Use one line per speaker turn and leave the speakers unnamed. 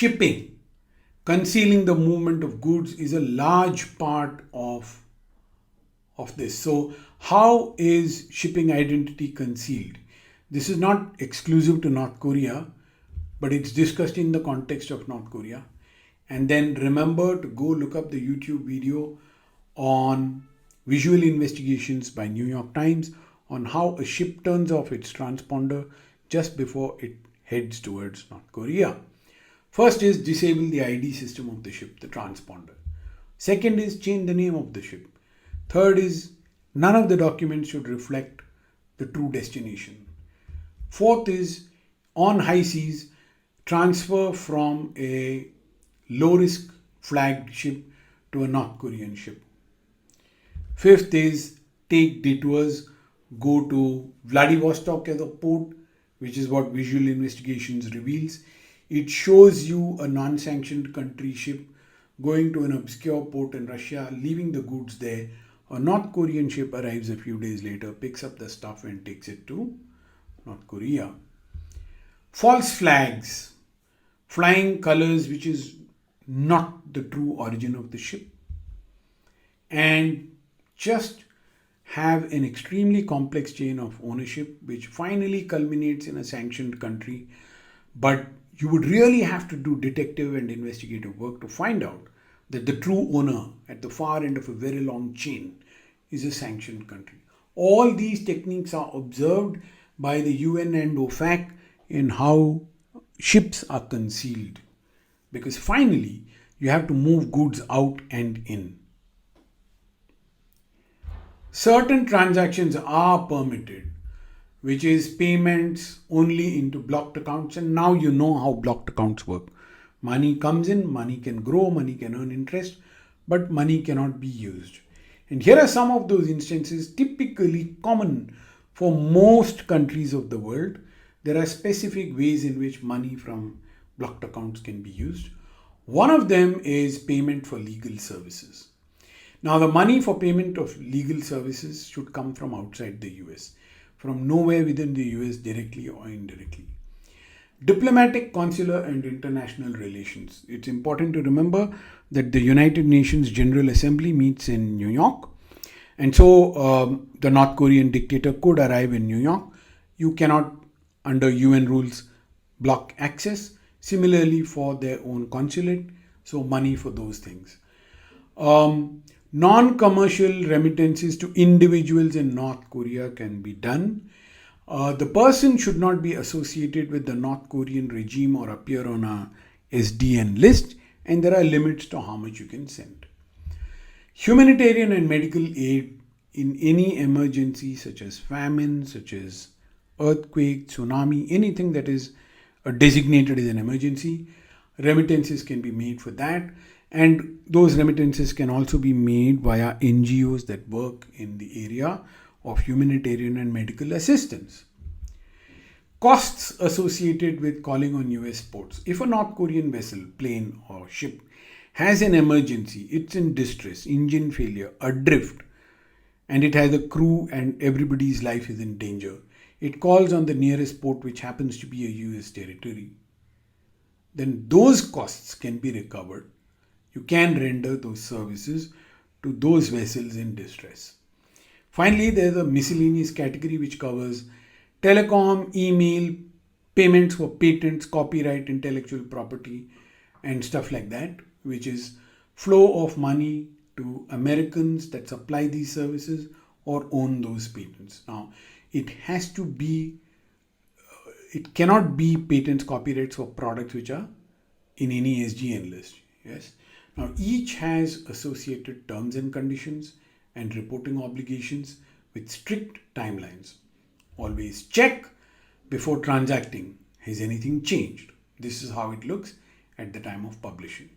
shipping, concealing the movement of goods is a large part of this. So how is shipping identity concealed? This is not exclusive to North Korea, but it's discussed in the context of North Korea. And then remember to go look up the YouTube video on visual investigations by New York Times on how a ship turns off its transponder just before it heads towards North Korea. First is disable the ID system of the ship, the transponder. Second is change the name of the ship. Third is none of the documents should reflect the true destination. Fourth is on high seas, transfer from a low-risk flagged ship to a North Korean ship. Fifth is take detours, go to Vladivostok as a port, which is what visual investigations reveals. It shows you a non-sanctioned country ship going to an obscure port in Russia, leaving the goods there. A North Korean ship arrives a few days later, picks up the stuff and takes it to North Korea. False flags, flying colors which is not the true origin of the ship, and just have an extremely complex chain of ownership which finally culminates in a sanctioned country. But you would really have to do detective and investigative work to find out that the true owner at the far end of a very long chain is a sanctioned country. All these techniques are observed by the UN and OFAC in how ships are concealed, because finally you have to move goods out and in. Certain transactions are permitted, which is payments only into blocked accounts, and now you know how blocked accounts work. Money comes in, money can grow, money can earn interest, but money cannot be used. And here are some of those instances typically common for most countries of the world. There are specific ways in which money from blocked accounts can be used. One of them is payment for legal services. Now, the money for payment of legal services should come from outside the US, from nowhere within the US, directly or indirectly. Diplomatic, consular, and international relations. It's important to remember that the United Nations General Assembly meets in New York. And so the North Korean dictator could arrive in New York. You cannot, under UN rules, block access. Similarly, for their own consulate, so money for those things. Non-commercial remittances to individuals in North Korea can be done. The person should not be associated with the North Korean regime or appear on a SDN list, and there are limits to how much you can send. Humanitarian and medical aid in any emergency such as famine, such as earthquake, tsunami, anything that is designated as an emergency, remittances can be made for that. And those remittances can also be made via NGOs that work in the area of humanitarian and medical assistance. Costs associated with calling on US ports. If a North Korean vessel, plane or ship has an emergency, it's in distress, engine failure, adrift, and it has a crew and everybody's life is in danger, it calls on the nearest port, which happens to be a US territory, then those costs can be recovered. You can render those services to those vessels in distress. Finally, there's a miscellaneous category which covers telecom, email, payments for patents, copyright, intellectual property, and stuff like that, which is flow of money to Americans that supply these services or own those patents. Now, it cannot be patents, copyrights for products which are in any SGN list. Yes. Now, each has associated terms and conditions and reporting obligations with strict timelines. Always check before transacting. Has anything changed? This is how it looks at the time of publishing.